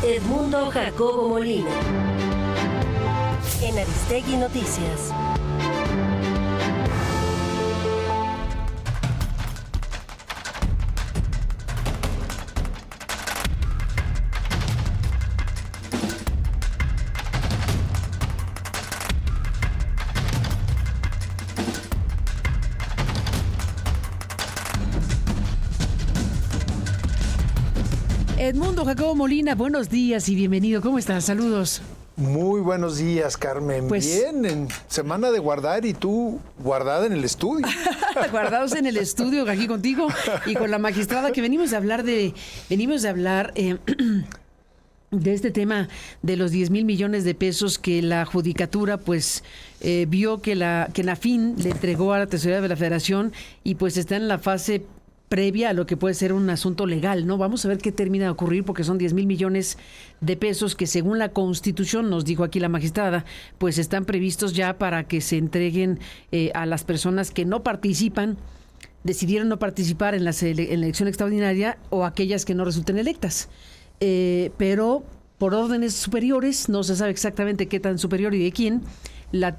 Edmundo Jacobo Molina. En Aristegui Noticias. Edmundo Jacobo Molina, buenos días y bienvenido. ¿Cómo estás? Saludos. Muy buenos días, Carmen. Pues, bien, en semana de guardar y tú guardada en el estudio. Guardados en el estudio aquí contigo y con la magistrada que venimos a hablar de este tema de los 10,000 millones de pesos que la Judicatura vio que Nafin le entregó a la Tesorería de la Federación y pues está en la fase previa a lo que puede ser un asunto legal, ¿no? Vamos a ver qué termina de ocurrir porque son 10,000 millones de pesos que según la Constitución, nos dijo aquí la magistrada, pues están previstos ya para que se entreguen a las personas que no participan, decidieron no participar en la elección extraordinaria o aquellas que no resulten electas. Pero por órdenes superiores, no se sabe exactamente qué tan superior y de quién, la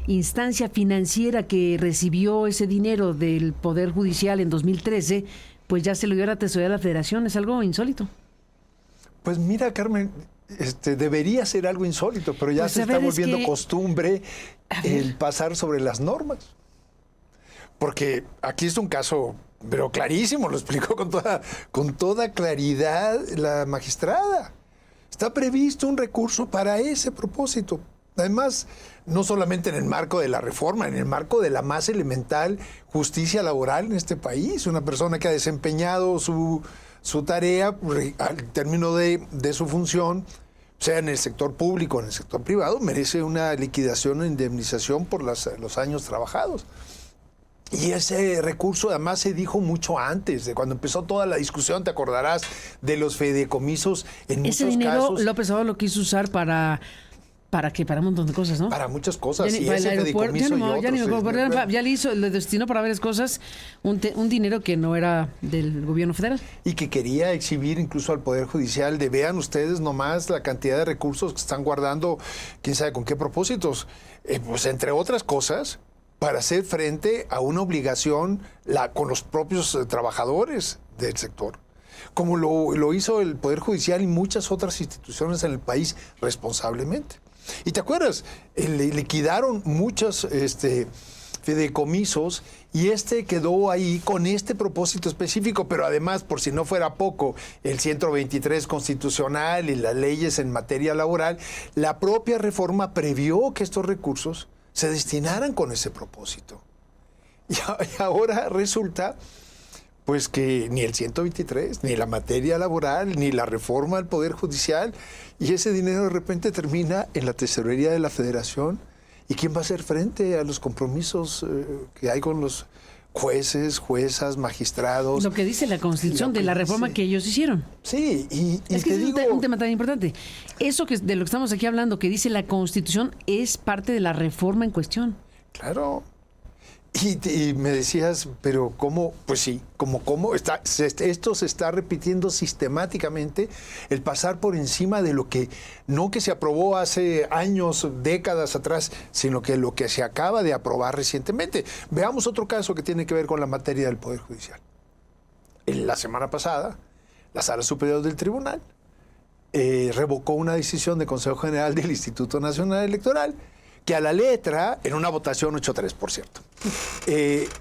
instancia financiera que recibió ese dinero del Poder Judicial en 2013, pues ya se lo dio a la Tesorería de la Federación. Es algo insólito. Pues mira, Carmen, debería ser algo insólito, pero ya Pues, se está volviendo costumbre el pasar sobre las normas. Porque aquí es un caso, pero clarísimo, lo explicó con toda claridad la magistrada. Está previsto un recurso para ese propósito. Además, no solamente en el marco de la reforma, en el marco de la más elemental justicia laboral en este país. Una persona que ha desempeñado su tarea al término de su función, sea en el sector público o en el sector privado, merece una liquidación o indemnización por los años trabajados. Y ese recurso además se dijo mucho antes, de cuando empezó toda la discusión, te acordarás, de los fideicomisos en muchos casos. Ese dinero López Obrador lo quiso usar para un montón de cosas, ¿no? Para muchas cosas. Y ese fideicomiso ya le destinó para varias cosas un dinero que no era del gobierno federal. Y que quería exhibir incluso al Poder Judicial de vean ustedes nomás la cantidad de recursos que están guardando, quién sabe con qué propósitos. Pues entre otras cosas, para hacer frente a una obligación con los propios trabajadores del sector, como lo hizo el Poder Judicial y muchas otras instituciones en el país responsablemente. Y te acuerdas, liquidaron muchos fideicomisos y quedó ahí con este propósito específico, pero además, por si no fuera poco, el 123 constitucional y las leyes en materia laboral, la propia reforma previó que estos recursos se destinaran con ese propósito. Y ahora resulta pues que ni el 123, ni la materia laboral, ni la reforma al Poder Judicial, y ese dinero de repente termina en la Tesorería de la Federación. ¿Y quién va a hacer frente a los compromisos que hay con los jueces, juezas, magistrados? Lo que dice la Constitución de la reforma que ellos hicieron. Sí, y es que es un tema tan importante. Eso de lo que estamos aquí hablando, que dice la Constitución, es parte de la reforma en cuestión. Claro. Y me decías, pero ¿cómo? Pues sí, ¿cómo? Esto se está repitiendo sistemáticamente, el pasar por encima de lo que, no que se aprobó hace años, décadas atrás, sino que lo que se acaba de aprobar recientemente. Veamos otro caso que tiene que ver con la materia del Poder Judicial. La semana pasada, la Sala Superior del Tribunal revocó una decisión del Consejo General del Instituto Nacional Electoral, que a la letra, en una votación 8-3, por cierto,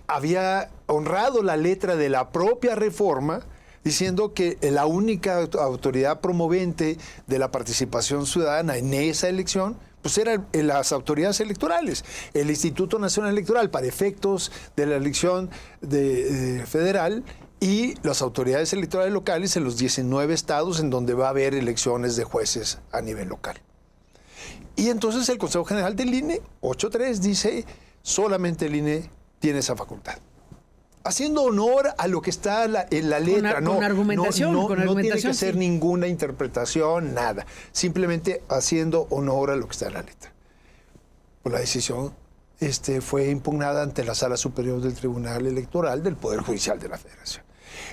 había honrado la letra de la propia reforma, diciendo que la única autoridad promovente de la participación ciudadana en esa elección, pues eran las autoridades electorales, el Instituto Nacional Electoral, para efectos de la elección federal, y las autoridades electorales locales en los 19 estados en donde va a haber elecciones de jueces a nivel local. Y entonces el Consejo General del INE, 8-3, dice, solamente el INE tiene esa facultad. Haciendo honor a lo que está en la letra. Con argumentación. No tiene que hacer ninguna interpretación, nada. Simplemente haciendo honor a lo que está en la letra. Pues la decisión fue impugnada ante la Sala Superior del Tribunal Electoral del Poder Judicial de la Federación.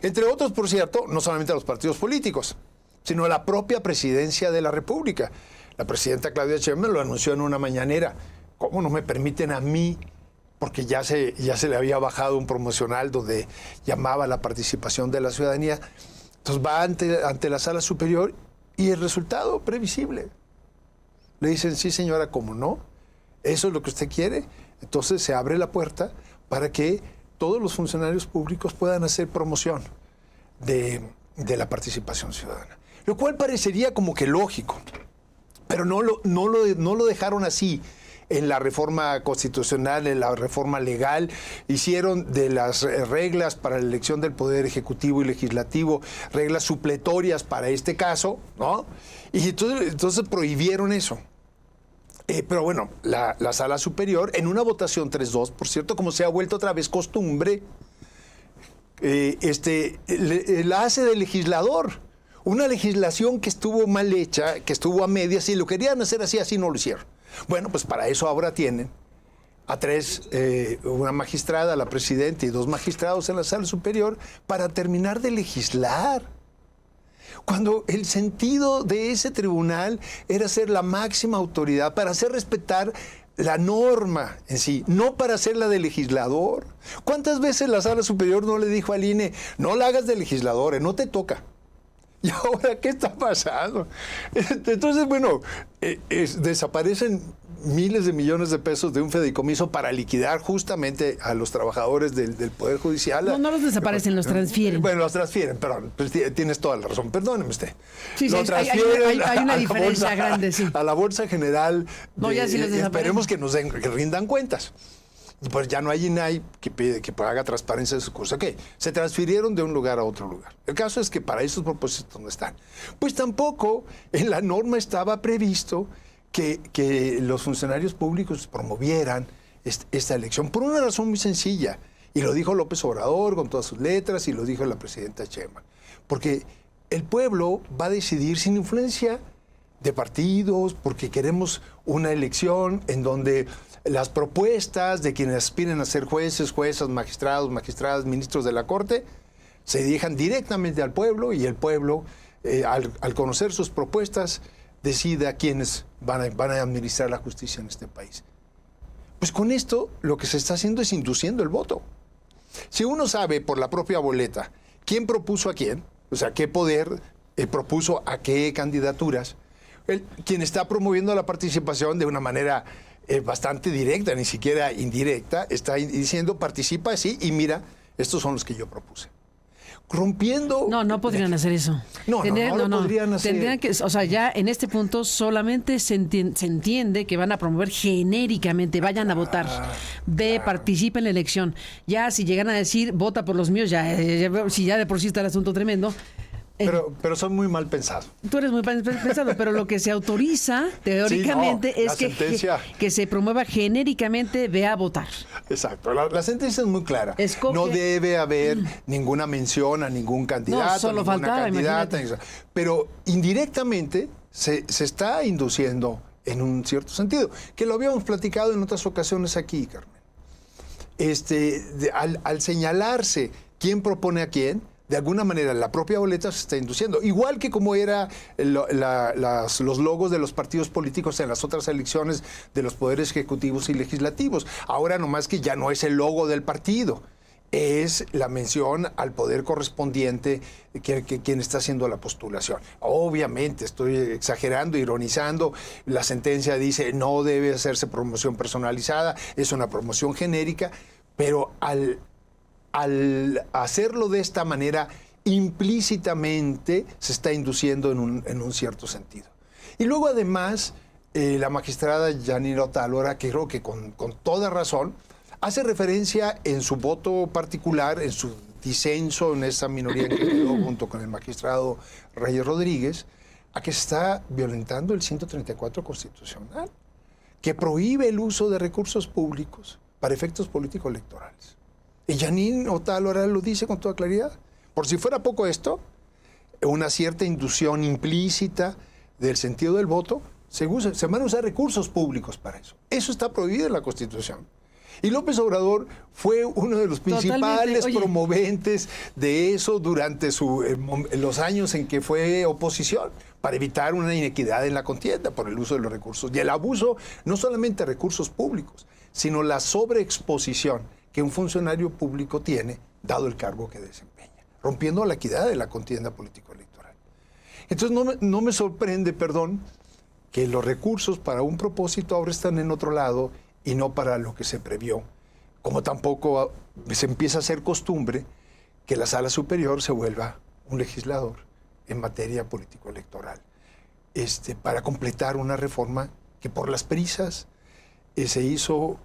Entre otros, por cierto, no solamente a los partidos políticos, sino la propia presidencia de la República. La presidenta Claudia Sheinbaum lo anunció en una mañanera. ¿Cómo no me permiten a mí? Porque ya se le había bajado un promocional donde llamaba a la participación de la ciudadanía. Entonces va ante la sala superior y el resultado previsible. Le dicen, sí señora, ¿cómo no? ¿Eso es lo que usted quiere? Entonces se abre la puerta para que todos los funcionarios públicos puedan hacer promoción de la participación ciudadana. Lo cual parecería como que lógico, pero no lo dejaron así. En la reforma constitucional, en la reforma legal, hicieron de las reglas para la elección del Poder Ejecutivo y Legislativo reglas supletorias para este caso, ¿no? Y entonces prohibieron eso. Pero bueno, la Sala Superior, en una votación 3-2, por cierto, como se ha vuelto otra vez costumbre, la hace de legislador. Una legislación que estuvo mal hecha, que estuvo a medias, y lo querían hacer así no lo hicieron. Bueno, pues para eso ahora tienen a una magistrada, la presidenta y 2 magistrados en la Sala Superior para terminar de legislar. Cuando el sentido de ese tribunal era ser la máxima autoridad para hacer respetar la norma en sí, no para hacerla de legislador. ¿Cuántas veces la Sala Superior no le dijo al INE, no la hagas de legislador, no te toca? ¿Y ahora qué está pasando? Entonces, bueno, desaparecen miles de millones de pesos de un fideicomiso para liquidar justamente a los trabajadores del Poder Judicial. No los desaparecen, los transfieren. Bueno, los transfieren, perdón, pues tienes toda la razón, perdóneme usted. Sí, hay una diferencia grande, sí. A la Bolsa General, no, ya sí los esperemos que que rindan cuentas. Pues ya no hay INAI que haga transparencia de su curso. ¿Qué? Se transfirieron de un lugar a otro lugar. El caso es que para esos propósitos no están. Pues tampoco en la norma estaba previsto que los funcionarios públicos promovieran esta elección por una razón muy sencilla. Y lo dijo López Obrador con todas sus letras y lo dijo la presidenta Sheinbaum. Porque el pueblo va a decidir sin influencia de partidos, porque queremos una elección en donde las propuestas de quienes aspiren a ser jueces, juezas, magistrados, magistradas, ministros de la Corte, se dirijan directamente al pueblo y el pueblo, al conocer sus propuestas, decide a quienes van a administrar la justicia en este país. Pues con esto lo que se está haciendo es induciendo el voto. Si uno sabe por la propia boleta quién propuso a quién, o sea, qué poder propuso a qué candidaturas, quien está promoviendo la participación de una manera bastante directa, ni siquiera indirecta, está diciendo participa así y mira, estos son los que yo propuse. Rompiendo... No podrían hacer eso. No podrían hacer. Tendrían que, o sea, ya en este punto solamente se entiende que van a promover genéricamente, vayan a votar, participen en la elección. Ya si llegan a decir, vota por los míos, si ya de por sí está el asunto tremendo. Pero son muy mal pensados. Tú eres muy mal pensado, pero lo que se autoriza teóricamente sí, que se promueva genéricamente, ve a votar. Exacto. La sentencia es muy clara. No debe haber ninguna mención a ningún candidato, no, solo faltaba, candidata. Pero indirectamente se está induciendo en un cierto sentido, que lo habíamos platicado en otras ocasiones aquí, Carmen. Al señalarse quién propone a quién, de alguna manera la propia boleta se está induciendo. Igual que como era los logos de los partidos políticos en las otras elecciones de los poderes ejecutivos y legislativos. Ahora nomás que ya no es el logo del partido, es la mención al poder correspondiente quien está haciendo la postulación. Obviamente, estoy exagerando, ironizando. La sentencia dice no debe hacerse promoción personalizada, es una promoción genérica, pero al hacerlo de esta manera, implícitamente se está induciendo en un cierto sentido. Y luego, además, la magistrada Janine Otálora, que creo que con toda razón, hace referencia en su voto particular, en su disenso en esa minoría que quedó junto con el magistrado Reyes Rodríguez, a que se está violentando el 134 constitucional, que prohíbe el uso de recursos públicos para efectos político-electorales. Y Janine Otálora lo dice con toda claridad. Por si fuera poco esto, una cierta inducción implícita del sentido del voto, se van a usar recursos públicos para eso. Eso está prohibido en la Constitución. Y López Obrador fue uno de los principales Oye, promoventes de eso durante los años en que fue oposición, para evitar una inequidad en la contienda por el uso de los recursos. Y el abuso, no solamente de recursos públicos, sino la sobreexposición que un funcionario público tiene, dado el cargo que desempeña, rompiendo la equidad de la contienda político-electoral. Entonces no me sorprende, que los recursos para un propósito ahora están en otro lado y no para lo que se previó. Como tampoco se empieza a hacer costumbre que la Sala Superior se vuelva un legislador en materia político-electoral, para completar una reforma que por las prisas se hizo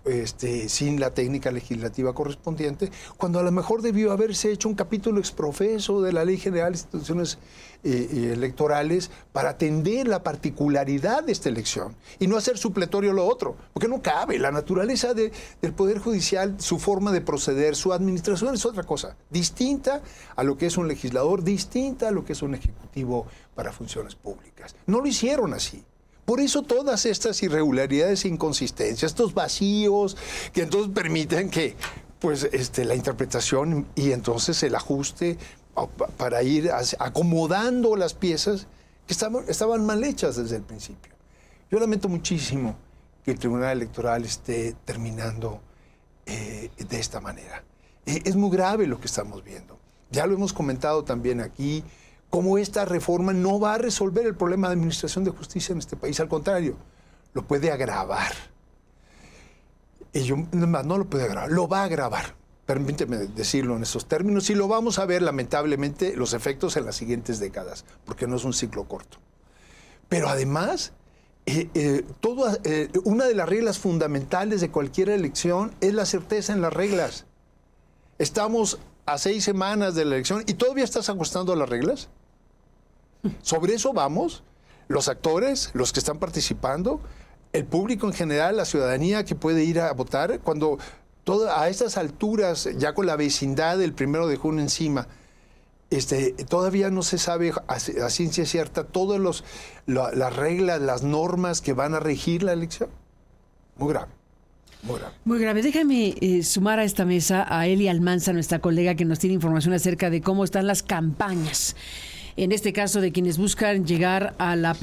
sin la técnica legislativa correspondiente, cuando a lo mejor debió haberse hecho un capítulo exprofeso de la Ley General de Instituciones Electorales para atender la particularidad de esta elección y no hacer supletorio lo otro, porque no cabe. La naturaleza del Poder Judicial, su forma de proceder, su administración es otra cosa, distinta a lo que es un legislador, distinta a lo que es un ejecutivo para funciones públicas. No lo hicieron así. Por eso todas estas irregularidades e inconsistencias, estos vacíos que entonces permiten que la interpretación y entonces el ajuste para ir acomodando las piezas que estaban mal hechas desde el principio. Yo lamento muchísimo que el Tribunal Electoral esté terminando de esta manera. Es muy grave lo que estamos viendo. Ya lo hemos comentado también aquí, cómo esta reforma no va a resolver el problema de administración de justicia en este país. Al contrario, lo puede agravar. No lo puede agravar, lo va a agravar. Permíteme decirlo en esos términos. Y lo vamos a ver, lamentablemente, los efectos en las siguientes décadas, porque no es un ciclo corto. Pero además, una de las reglas fundamentales de cualquier elección es la certeza en las reglas. Estamos a 6 semanas de la elección y todavía estás ajustando las reglas. Sobre eso vamos, los actores, los que están participando, el público en general, la ciudadanía que puede ir a votar, cuando a estas alturas, ya con la vecindad del 1 de junio encima, todavía no se sabe a ciencia cierta todas las reglas, las normas que van a regir la elección. Muy grave. Muy grave. Muy grave. Déjame sumar a esta mesa a Eli Almanza, nuestra colega, que nos tiene información acerca de cómo están las campañas. En este caso, de quienes buscan llegar a la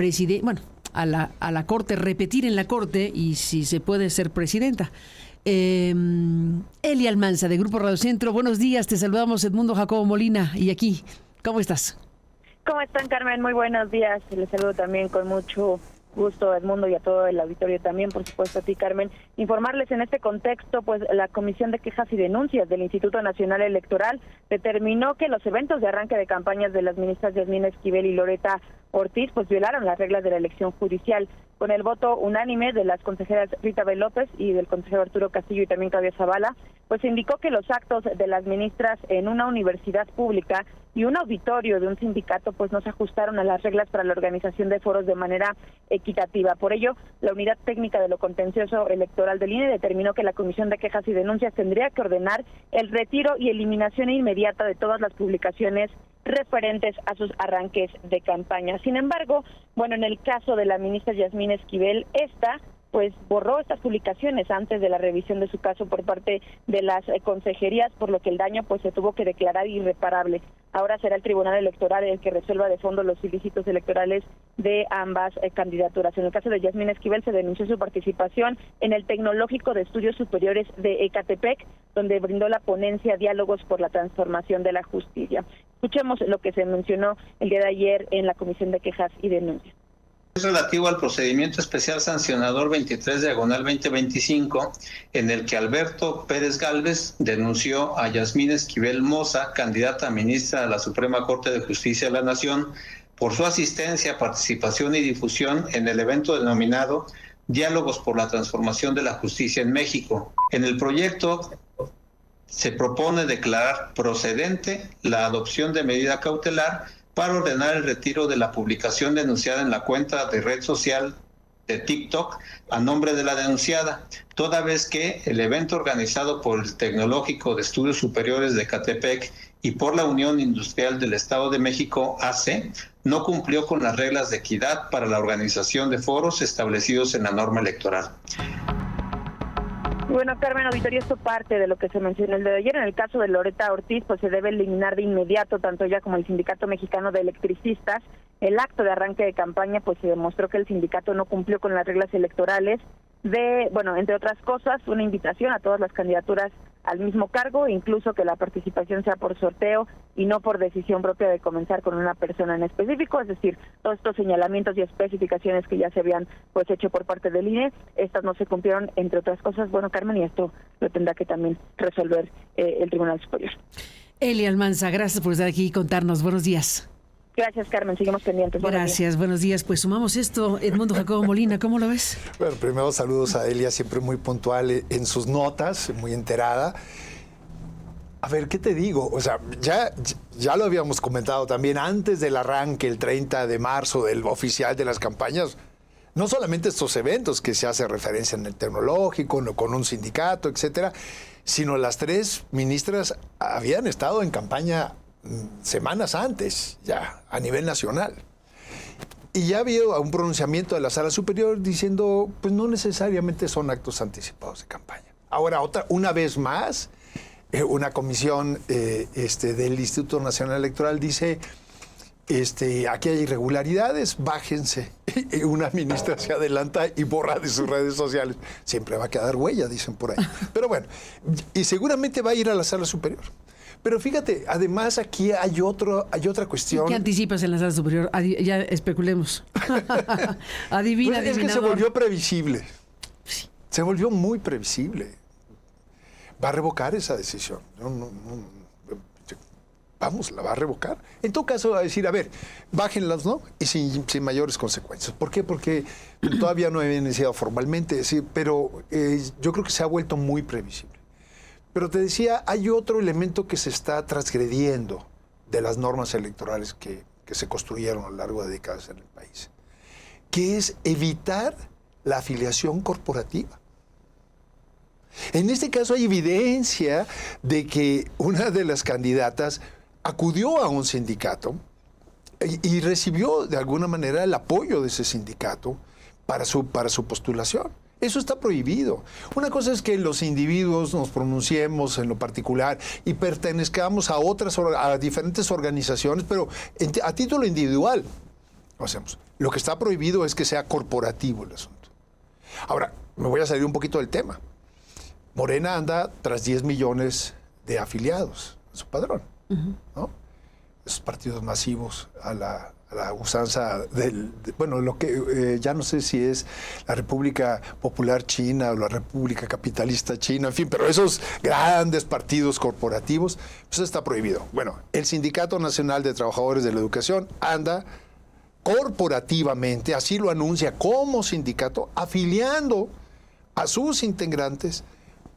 a la Corte, repetir en la Corte y si se puede ser presidenta. Eli Almanza, de Grupo Radio Centro. Buenos días, te saludamos Edmundo Jacobo Molina y aquí. ¿Cómo estás? ¿Cómo están, Carmen? Muy buenos días. Les saludo también con mucho gusto, Edmundo, y a todo el auditorio también, por supuesto a ti, Carmen. Informarles en este contexto, pues la Comisión de Quejas y Denuncias del Instituto Nacional Electoral determinó que los eventos de arranque de campañas de las ministras Yasmín Esquivel y Loreta Ortiz pues violaron las reglas de la elección judicial. Con el voto unánime de las consejeras Rita B. López y del consejero Arturo Castillo y también Claudia Zavala, pues se indicó que los actos de las ministras en una universidad pública y un auditorio de un sindicato pues no se ajustaron a las reglas para la organización de foros de manera equitativa. Por ello, la Unidad Técnica de lo Contencioso Electoral del INE determinó que la Comisión de Quejas y Denuncias tendría que ordenar el retiro y eliminación inmediata de todas las publicaciones referentes a sus arranques de campaña. Sin embargo, en el caso de la ministra Yasmín Esquivel, esta pues borró estas publicaciones antes de la revisión de su caso por parte de las consejerías, por lo que el daño pues se tuvo que declarar irreparable. Ahora será el Tribunal Electoral el que resuelva de fondo los ilícitos electorales de ambas candidaturas. En el caso de Yasmín Esquivel se denunció su participación en el Tecnológico de Estudios Superiores de Ecatepec, donde brindó la ponencia Diálogos por la Transformación de la Justicia. Escuchemos lo que se mencionó el día de ayer en la Comisión de Quejas y Denuncias. Es relativo al procedimiento especial sancionador 23/2025, en el que Alberto Pérez Gálvez denunció a Yasmín Esquivel Moza, candidata a ministra de la Suprema Corte de Justicia de la Nación, por su asistencia, participación y difusión en el evento denominado Diálogos por la Transformación de la Justicia en México. En el proyecto se propone declarar procedente la adopción de medida cautelar para ordenar el retiro de la publicación denunciada en la cuenta de red social de TikTok a nombre de la denunciada, toda vez que el evento organizado por el Tecnológico de Estudios Superiores de Ecatepec y por la Unión Industrial del Estado de México, AC, no cumplió con las reglas de equidad para la organización de foros establecidos en la norma electoral. Bueno, Carmen, auditorio, esto parte de lo que se mencionó el día de ayer. En el caso de Loretta Ortiz, pues se debe eliminar de inmediato, tanto ella como el Sindicato Mexicano de Electricistas. El acto de arranque de campaña, pues se demostró que el sindicato no cumplió con las reglas electorales entre otras cosas, una invitación a todas las candidaturas al mismo cargo, incluso que la participación sea por sorteo y no por decisión propia de comenzar con una persona en específico, es decir, todos estos señalamientos y especificaciones que ya se habían pues hecho por parte del INE, estas no se cumplieron, entre otras cosas. Bueno, Carmen, y esto lo tendrá que también resolver el Tribunal Superior. Eli Almanza, gracias por estar aquí y contarnos. Buenos días. Gracias, Carmen, seguimos pendientes. Gracias, buenos días. Pues sumamos esto. Edmundo Jacobo Molina, ¿cómo lo ves? Bueno, primero saludos a Elia, siempre muy puntual en sus notas, muy enterada. A ver, ¿qué te digo? O sea, ya lo habíamos comentado también antes del arranque, el 30 de marzo, del oficial de las campañas. No solamente estos eventos que se hace referencia en el tecnológico, con un sindicato, etcétera, sino las tres ministras habían estado en campaña semanas antes, ya, a nivel nacional. Y ya había un pronunciamiento de la Sala Superior diciendo, pues no necesariamente son actos anticipados de campaña. Ahora, una vez más, una comisión del Instituto Nacional Electoral dice, aquí hay irregularidades, bájense. Y una ministra se adelanta y borra de sus redes sociales. Siempre va a quedar huella, dicen por ahí. Pero bueno, y seguramente va a ir a la Sala Superior. Pero fíjate, además aquí hay otra cuestión. ¿Qué anticipas en la Sala Superior? Ya especulemos. Adivina, pues es que se volvió previsible. Sí. Se volvió muy previsible. Va a revocar esa decisión. Vamos, la va a revocar. En todo caso, va a decir, a ver, bájenlas, ¿no? Y sin mayores consecuencias. ¿Por qué? Porque todavía no había iniciado formalmente, sí, pero yo creo que se ha vuelto muy previsible. Pero te decía, hay otro elemento que se está transgrediendo de las normas electorales que se construyeron a lo largo de décadas en el país, que es evitar la afiliación corporativa. En este caso hay evidencia de que una de las candidatas acudió a un sindicato y recibió de alguna manera el apoyo de ese sindicato para su postulación. Eso está prohibido. Una cosa es que los individuos nos pronunciemos en lo particular y pertenezcamos a diferentes organizaciones, pero a título individual lo hacemos. Lo que está prohibido es que sea corporativo el asunto. Ahora, me voy a salir un poquito del tema. Morena anda tras 10 millones de afiliados en su padrón, ¿no? Esos partidos masivos a la usanza lo que ya no sé si es la República Popular China o la República Capitalista China, en fin, pero esos grandes partidos corporativos, pues está prohibido. Bueno, el Sindicato Nacional de Trabajadores de la Educación anda corporativamente, así lo anuncia como sindicato, afiliando a sus integrantes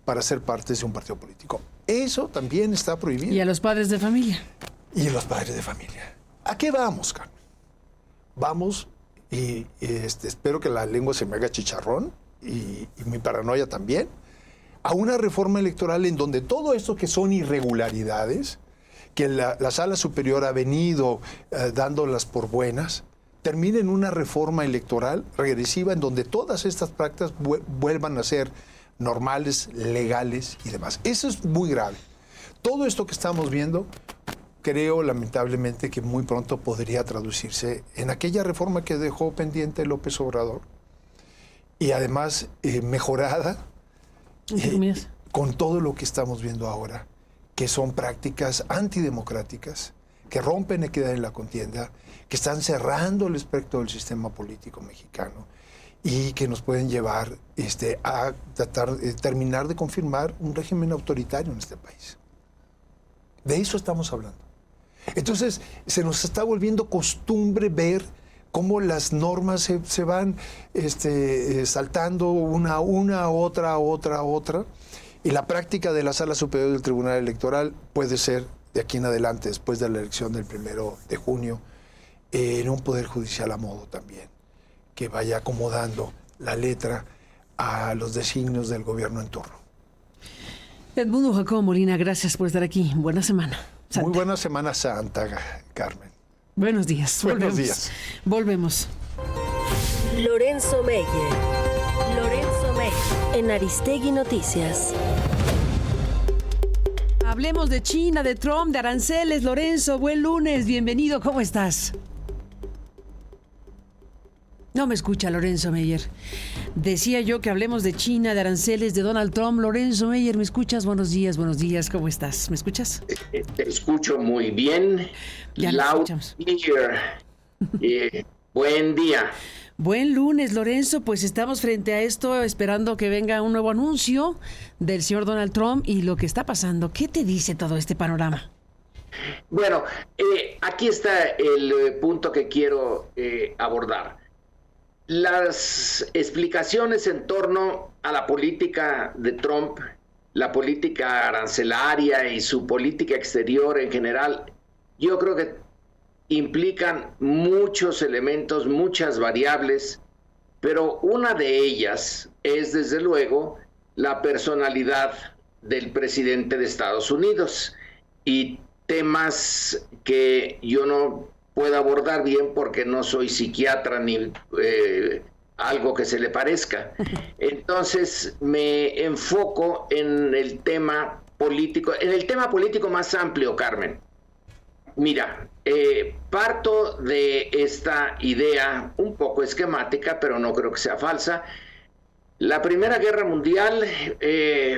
para ser parte de un partido político. Eso también está prohibido. ¿Y a los padres de familia? Y los padres de familia. ¿A qué vamos, Carmen? Vamos, y espero que la lengua se me haga chicharrón, y mi paranoia también, a una reforma electoral en donde todo esto que son irregularidades, que la Sala Superior ha venido dándolas por buenas, termine en una reforma electoral regresiva en donde todas estas prácticas vuelvan a ser normales, legales y demás. Eso es muy grave. Todo esto que estamos viendo, creo lamentablemente que muy pronto podría traducirse en aquella reforma que dejó pendiente López Obrador y además mejorada con todo lo que estamos viendo ahora, que son prácticas antidemocráticas, que rompen equidad en la contienda, que están cerrando el espectro del sistema político mexicano y que nos pueden llevar a tratar de terminar de confirmar un régimen autoritario en este país. De eso estamos hablando. Entonces, se nos está volviendo costumbre ver cómo las normas se van saltando una, otra, y la práctica de la Sala Superior del Tribunal Electoral puede ser, de aquí en adelante, después de la elección del 1 de junio, en un Poder Judicial a modo también, que vaya acomodando la letra a los designios del gobierno en turno. Edmundo Jacobo Molina, gracias por estar aquí. Buena semana santa. Muy buena Semana Santa, Carmen. Buenos días. Buenos días. Volvemos. Lorenzo Meyer. fue en Aristegui Noticias. Hablemos de China, de Trump, de aranceles. Lorenzo, buen lunes, bienvenido, ¿cómo estás? No me escucha Lorenzo Meyer. Decía yo que hablemos de China, de aranceles, de Donald Trump. Lorenzo Meyer, ¿me escuchas? Buenos días, ¿cómo estás? ¿Me escuchas? Te escucho muy bien. Ya lo escuchamos. Buen día. Buen lunes, Lorenzo. Pues estamos frente a esto, esperando que venga un nuevo anuncio del señor Donald Trump y lo que está pasando. ¿Qué te dice todo este panorama? Bueno, aquí está el punto que quiero abordar. Las explicaciones en torno a la política de Trump, la política arancelaria y su política exterior en general, yo creo que implican muchos elementos, muchas variables, pero una de ellas es, desde luego, la personalidad del presidente de Estados Unidos y temas que yo no puedo abordar bien porque no soy psiquiatra ni algo que se le parezca. Entonces me enfoco en el tema político más amplio, Carmen. Mira, parto de esta idea un poco esquemática, pero no creo que sea falsa. La Primera Guerra Mundial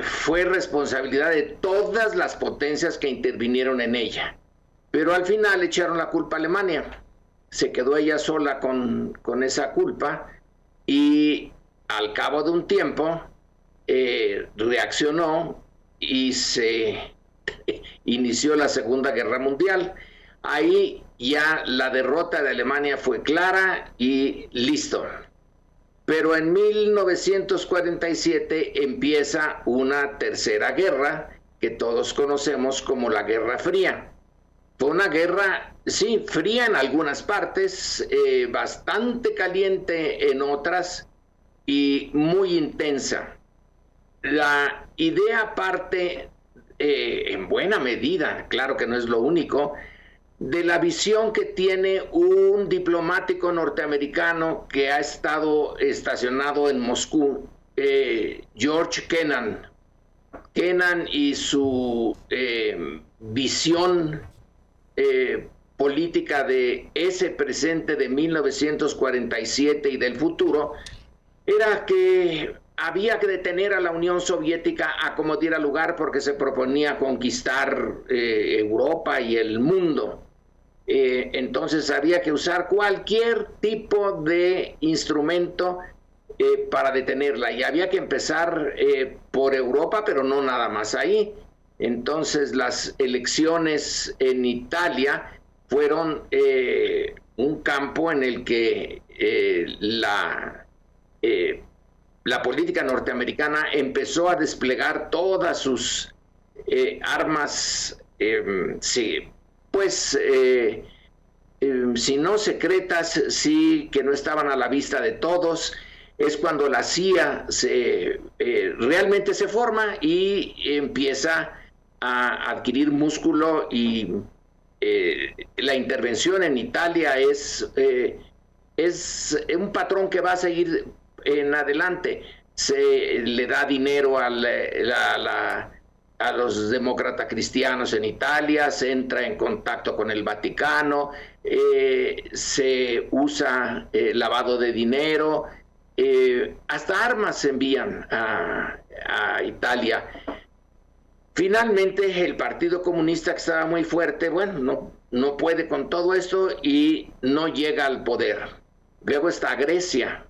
fue responsabilidad de todas las potencias que intervinieron en ella. Pero al final le echaron la culpa a Alemania. Se quedó ella sola con esa culpa y al cabo de un tiempo reaccionó y se inició la Segunda Guerra Mundial. Ahí ya la derrota de Alemania fue clara y listo. Pero en 1947 empieza una tercera guerra que todos conocemos como la Guerra Fría. Fue una guerra, sí, fría en algunas partes, bastante caliente en otras y muy intensa. La idea parte, en buena medida, claro que no es lo único, de la visión que tiene un diplomático norteamericano que ha estado estacionado en Moscú, George Kennan. Kennan y su visión política de ese presente de 1947 y del futuro era que había que detener a la Unión Soviética a como diera lugar porque se proponía conquistar Europa y el mundo. Entonces había que usar cualquier tipo de instrumento para detenerla y había que empezar por Europa, pero no nada más ahí. Entonces las elecciones en Italia fueron un campo en el que la política norteamericana empezó a desplegar todas sus armas, si no secretas, sí que no estaban a la vista de todos. Es cuando la CIA realmente se forma y empieza a adquirir músculo y la intervención en Italia es un patrón que va a seguir en adelante. Se le da dinero a los demócratas cristianos en Italia, se entra en contacto con el Vaticano, se usa lavado de dinero, hasta armas se envían a Italia. Finalmente el Partido Comunista, que estaba muy fuerte, bueno, no puede con todo esto y no llega al poder. Luego está Grecia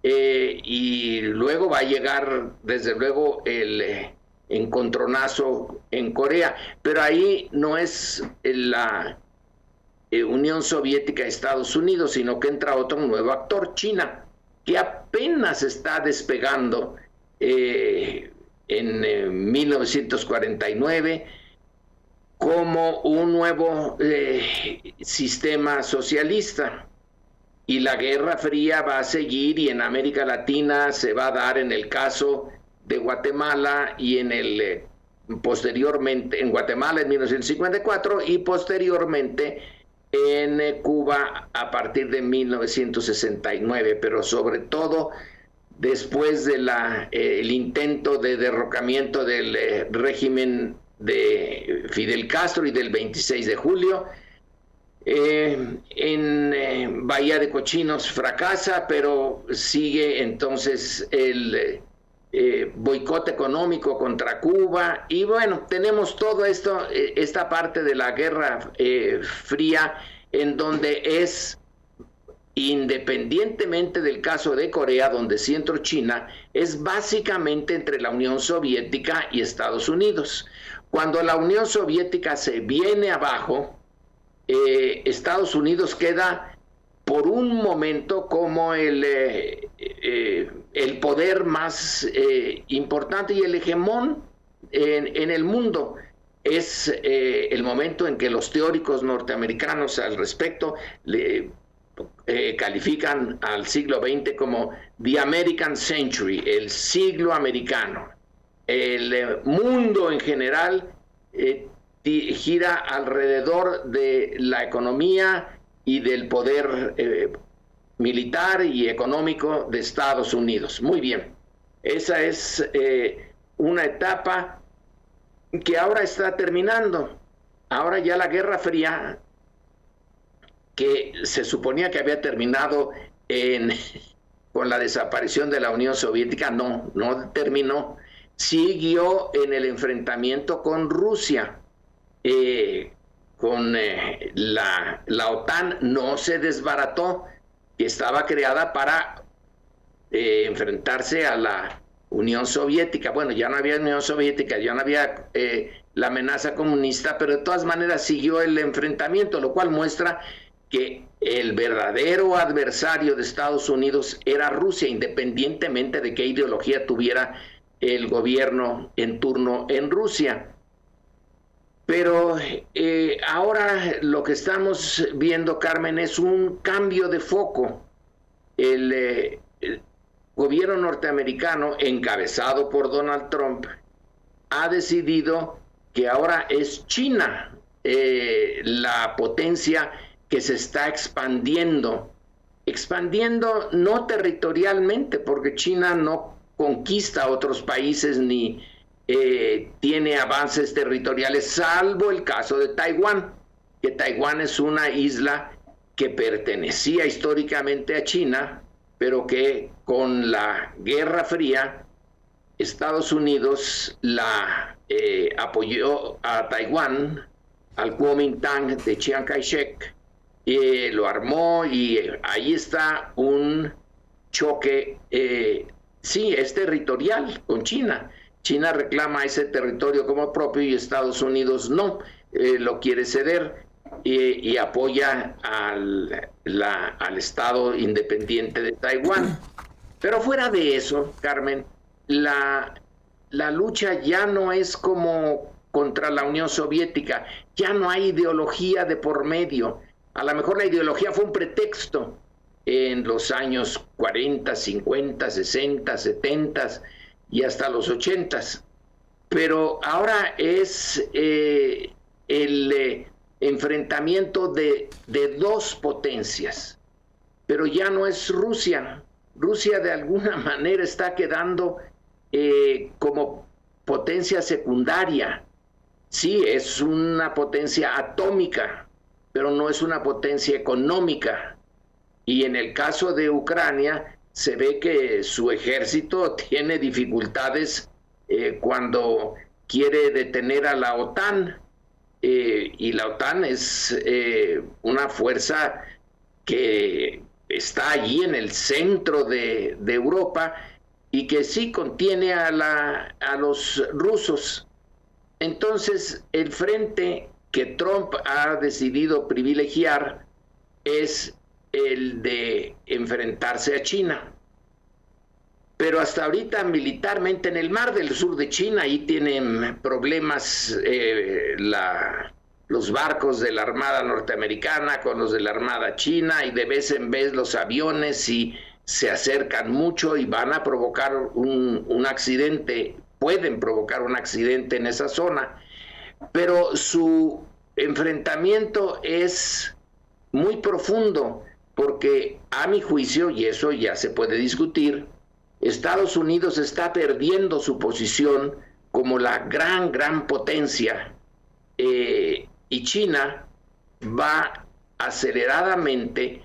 y luego va a llegar desde luego el encontronazo en Corea, pero ahí no es la Unión Soviética, Estados Unidos, sino que entra otro nuevo actor, China, que apenas está despegando en 1949 como un nuevo sistema socialista. Y la Guerra Fría va a seguir y en América Latina se va a dar en el caso de Guatemala y posteriormente en Guatemala en 1954 y posteriormente en Cuba a partir de 1969, pero sobre todo después de el intento de derrocamiento del régimen de Fidel Castro y del 26 de julio. En Bahía de Cochinos fracasa, pero sigue entonces el boicot económico contra Cuba, y bueno, tenemos todo esto, esta parte de la Guerra Fría, en donde es, independientemente del caso de Corea, donde sí entró China, es básicamente entre la Unión Soviética y Estados Unidos. Cuando la Unión Soviética se viene abajo, Estados Unidos queda por un momento como el poder más importante y el hegemón en el mundo. Es el momento en que los teóricos norteamericanos al respecto califican al siglo XX como The American Century, el siglo americano. El mundo en general gira alrededor de la economía y del poder militar y económico de Estados Unidos. Muy bien, esa es una etapa que ahora está terminando. Ahora ya la Guerra Fría, que se suponía que había terminado con la desaparición de la Unión Soviética, no terminó. Siguió en el enfrentamiento con Rusia. Con la OTAN no se desbarató, que estaba creada para enfrentarse a la Unión Soviética. Bueno, ya no había Unión Soviética, ya no había la amenaza comunista, pero de todas maneras siguió el enfrentamiento, lo cual muestra que el verdadero adversario de Estados Unidos era Rusia, independientemente de qué ideología tuviera el gobierno en turno en Rusia. Pero ahora lo que estamos viendo, Carmen, es un cambio de foco. El gobierno norteamericano, encabezado por Donald Trump, ha decidido que ahora es China la potencia que se está expandiendo no territorialmente, porque China no conquista a otros países ni tiene avances territoriales, salvo el caso de Taiwán, que Taiwán es una isla que pertenecía históricamente a China, pero que con la Guerra Fría Estados Unidos la apoyó a Taiwán, al Kuomintang de Chiang Kai-shek, lo armó, y ahí está un choque, sí, es territorial con China. China reclama ese territorio como propio y Estados Unidos no, lo quiere ceder y apoya al Estado independiente de Taiwán. Pero fuera de eso, Carmen, la lucha ya no es como contra la Unión Soviética, ya no hay ideología de por medio. A lo mejor la ideología fue un pretexto en los años 40, 50, 60, 70 y hasta los 80, pero ahora es el enfrentamiento de dos potencias, pero ya no es Rusia. Rusia de alguna manera está quedando como potencia secundaria. Sí, es una potencia atómica, pero no es una potencia económica. Y en el caso de Ucrania, se ve que su ejército tiene dificultades cuando quiere detener a la OTAN. Y la OTAN es una fuerza que está allí en el centro de Europa y que sí contiene a los rusos. Entonces, el frente que Trump ha decidido privilegiar es el de enfrentarse a China. Pero hasta ahorita militarmente en el mar del sur de China, ahí tienen problemas los barcos de la Armada norteamericana con los de la Armada china, y de vez en vez los aviones y se acercan mucho y van a provocar un accidente, pueden provocar un accidente en esa zona. Pero su enfrentamiento es muy profundo, porque a mi juicio, y eso ya se puede discutir, Estados Unidos está perdiendo su posición como la gran potencia, y China va aceleradamente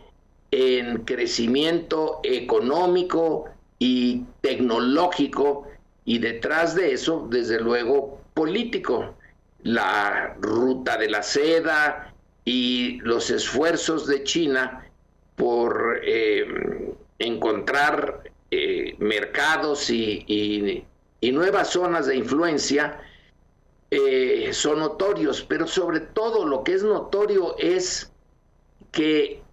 en crecimiento económico y tecnológico, y detrás de eso, desde luego, político. La ruta de la seda y los esfuerzos de China por encontrar mercados y nuevas zonas de influencia son notorios, pero sobre todo lo que es notorio es que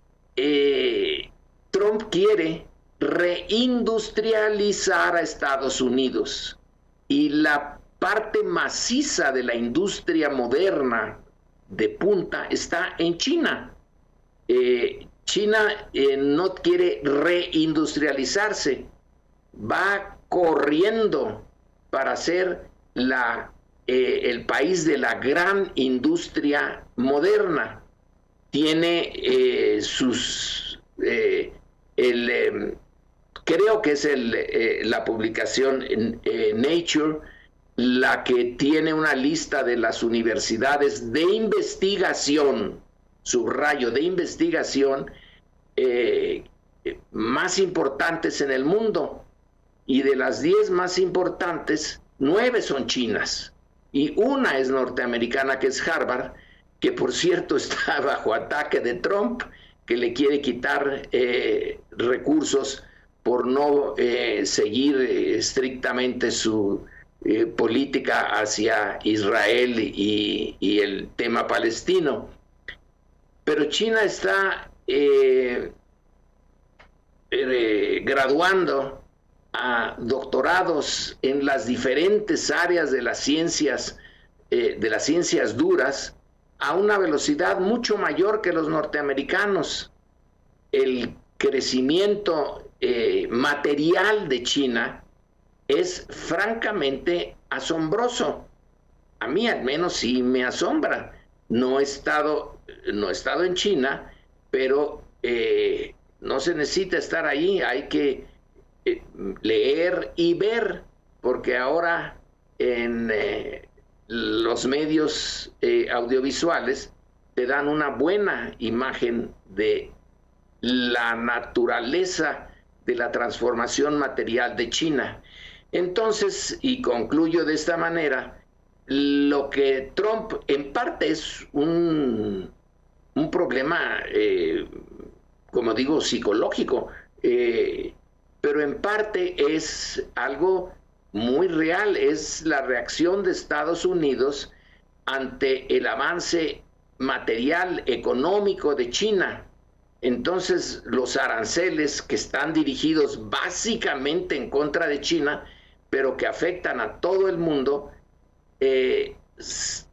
Trump quiere reindustrializar a Estados Unidos, y la parte maciza de la industria moderna de punta está en China. China no quiere reindustrializarse, va corriendo para ser el país de la gran industria moderna. Tiene creo que es la publicación Nature la que tiene una lista de las universidades de investigación, subrayo, de investigación más importantes en el mundo, y de las 10 más importantes, 9 son chinas y una es norteamericana, que es Harvard, que por cierto está bajo ataque de Trump, que le quiere quitar recursos por no seguir estrictamente su política hacia Israel y el tema palestino. Pero China está graduando a doctorados en las diferentes áreas de las ciencias duras a una velocidad mucho mayor que los norteamericanos. El crecimiento material de China es francamente asombroso. A mí al menos sí me asombra. No he estado en China, pero no se necesita estar ahí, hay que leer y ver, porque ahora en los medios audiovisuales te dan una buena imagen de la naturaleza de la transformación material de China. Entonces, y concluyo de esta manera, lo que Trump en parte es un problema, como digo, psicológico, pero en parte es algo muy real, es la reacción de Estados Unidos ante el avance material económico de China. Entonces, los aranceles que están dirigidos básicamente en contra de China, pero que afectan a todo el mundo,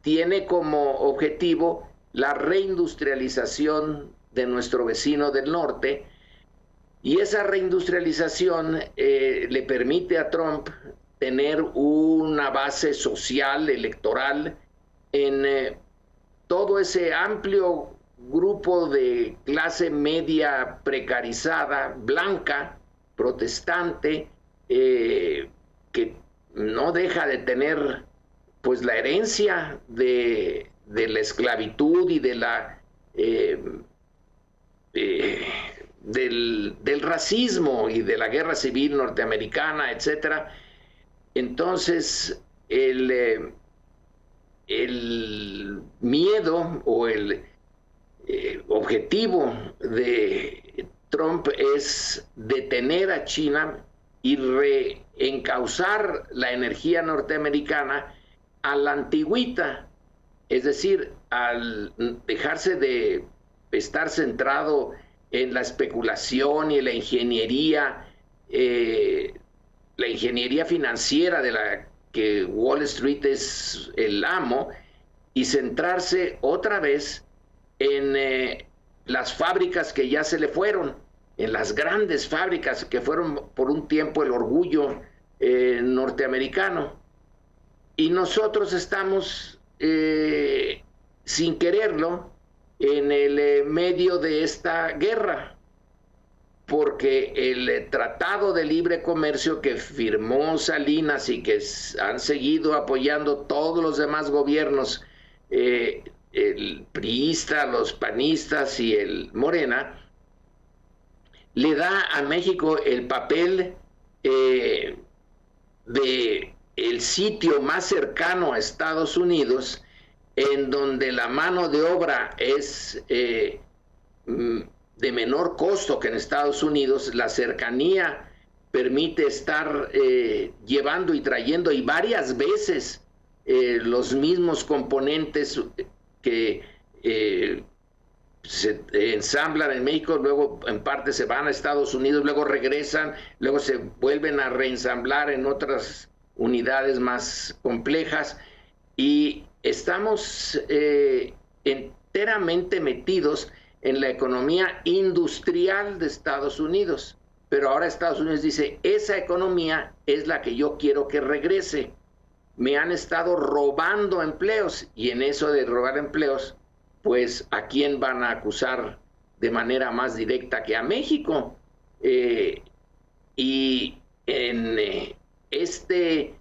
tiene como objetivo la reindustrialización de nuestro vecino del norte, y esa reindustrialización le permite a Trump tener una base social, electoral, en todo ese amplio grupo de clase media precarizada, blanca, protestante, que no deja de tener pues la herencia de la esclavitud y de del racismo y de la guerra civil norteamericana, etcétera. Entonces, el miedo o el objetivo de Trump es detener a China y reencauzar la energía norteamericana a la antigüita, es decir, al dejarse de estar centrado en la especulación y en la ingeniería financiera de la que Wall Street es el amo, y centrarse otra vez en las fábricas que ya se le fueron, en las grandes fábricas que fueron por un tiempo el orgullo norteamericano. Y nosotros estamos, sin quererlo, en el medio de esta guerra. porque el Tratado de Libre Comercio que firmó Salinas y que han seguido apoyando todos los demás gobiernos, el priista, los panistas y el Morena, le da a México el papel de el sitio más cercano a Estados Unidos, en donde la mano de obra es de menor costo que en Estados Unidos. La cercanía permite estar llevando y trayendo, y varias veces los mismos componentes que se ensamblan en México, luego en parte se van a Estados Unidos, luego regresan, luego se vuelven a reensamblar en otras unidades más complejas, y estamos enteramente metidos en la economía industrial de Estados Unidos. Pero ahora Estados Unidos dice, esa economía es la que yo quiero que regrese. Me han estado robando empleos, y en eso de robar empleos, pues ¿a quién van a acusar de manera más directa que a México? Y en este,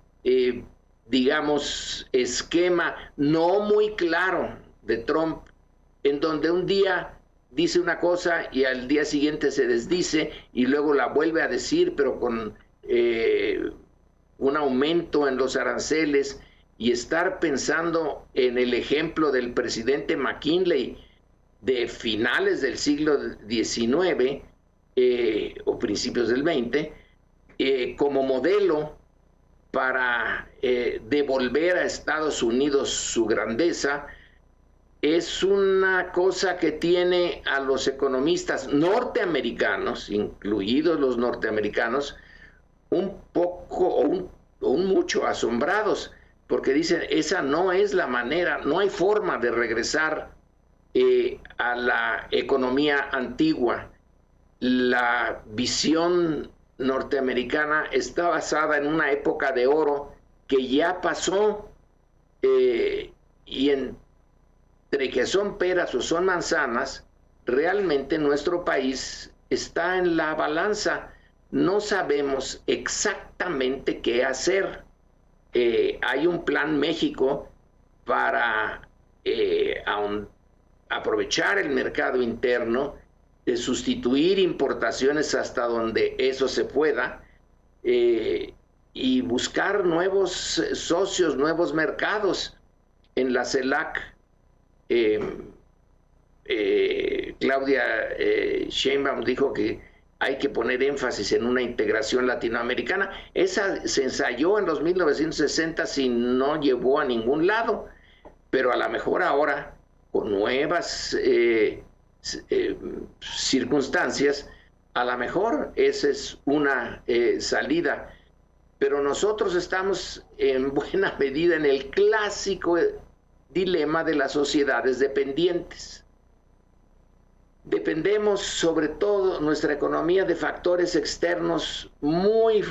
digamos, esquema no muy claro de Trump, en donde un día dice una cosa y al día siguiente se desdice y luego la vuelve a decir, pero con un aumento en los aranceles, y estar pensando en el ejemplo del presidente McKinley de finales del siglo XIX o principios del XX, como modelo para devolver a Estados Unidos su grandeza, es una cosa que tiene a los economistas norteamericanos, incluidos los norteamericanos, un poco o un mucho asombrados, porque dicen, esa no es la manera, no hay forma de regresar a la economía antigua. La visión norteamericana está basada en una época de oro que ya pasó, y entre que son peras o son manzanas, realmente nuestro país está en la balanza. No sabemos exactamente qué hacer. Hay un plan México para aprovechar el mercado interno, sustituir importaciones hasta donde eso se pueda, y buscar nuevos socios, nuevos mercados. En la CELAC, Claudia Sheinbaum dijo que hay que poner énfasis en una integración latinoamericana. Esa se ensayó en los 1960 y no llevó a ningún lado, pero a lo mejor ahora, con nuevas circunstancias, a lo mejor esa es una salida. Pero nosotros estamos en buena medida en el clásico dilema de las sociedades dependientes. Dependemos sobre todo nuestra economía de factores externos muy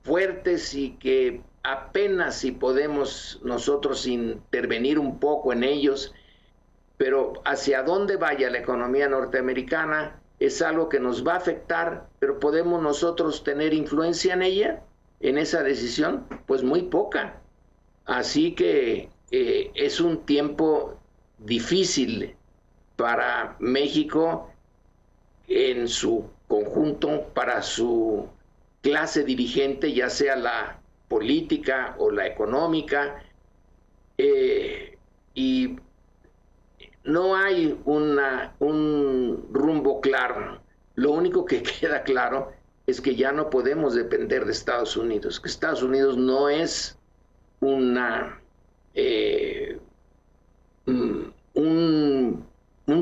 fuertes, y que apenas si podemos nosotros intervenir un poco en ellos, pero hacia dónde vaya la economía norteamericana es algo que nos va a afectar, pero ¿podemos nosotros tener influencia en ella, en esa decisión? Pues muy poca. Así que es un tiempo difícil para México en su conjunto, para su clase dirigente, ya sea la política o la económica, y no hay un rumbo claro. Lo único que queda claro es que ya no podemos depender de Estados Unidos, que Estados Unidos no es un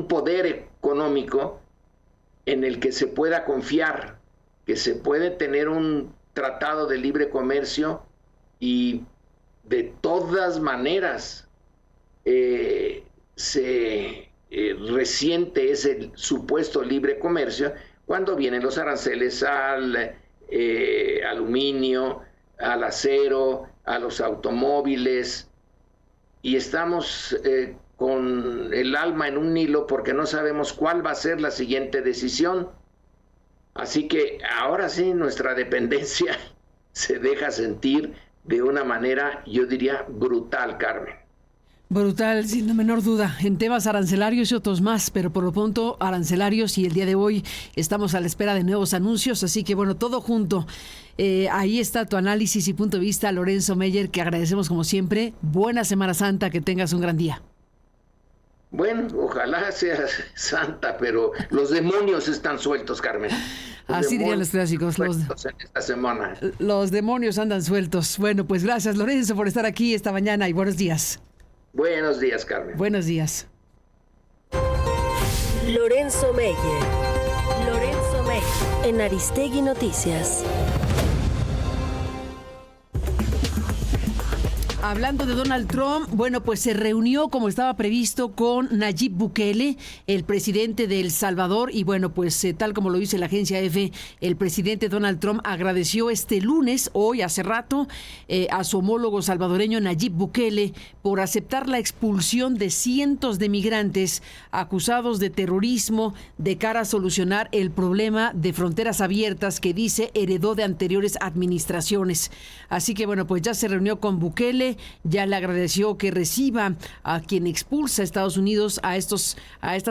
poder económico en el que se pueda confiar, que se puede tener un tratado de libre comercio y de todas maneras se resiente ese supuesto libre comercio cuando vienen los aranceles al aluminio, al acero, a los automóviles, y estamos con el alma en un hilo porque no sabemos cuál va a ser la siguiente decisión. Así que ahora sí nuestra dependencia se deja sentir de una manera, yo diría, brutal, Carmen. Brutal, sin la menor duda, en temas arancelarios y otros más, pero por lo pronto arancelarios, y el día de hoy estamos a la espera de nuevos anuncios, así que bueno, todo junto. Ahí está tu análisis y punto de vista, Lorenzo Meyer, que agradecemos como siempre. Buena Semana Santa, que tengas un gran día. Bueno, ojalá sea santa, pero los demonios están sueltos, Carmen. Así dirían los clásicos. En esta semana. Los demonios andan sueltos. Bueno, pues gracias, Lorenzo, por estar aquí esta mañana y buenos días. Buenos días, Carmen. Buenos días. Lorenzo Meyer. Lorenzo Meyer. En Aristegui Noticias. Hablando de Donald Trump, bueno, pues se reunió como estaba previsto con Nayib Bukele, el presidente de El Salvador, y bueno, pues tal como lo dice la agencia EFE, el presidente Donald Trump agradeció este lunes, hoy, hace rato, a su homólogo salvadoreño Nayib Bukele por aceptar la expulsión de cientos de migrantes acusados de terrorismo de cara a solucionar el problema de fronteras abiertas que dice heredó de anteriores administraciones. Así que bueno, pues ya se reunió con Bukele, ya le agradeció que reciba a quien expulsa a Estados Unidos a estas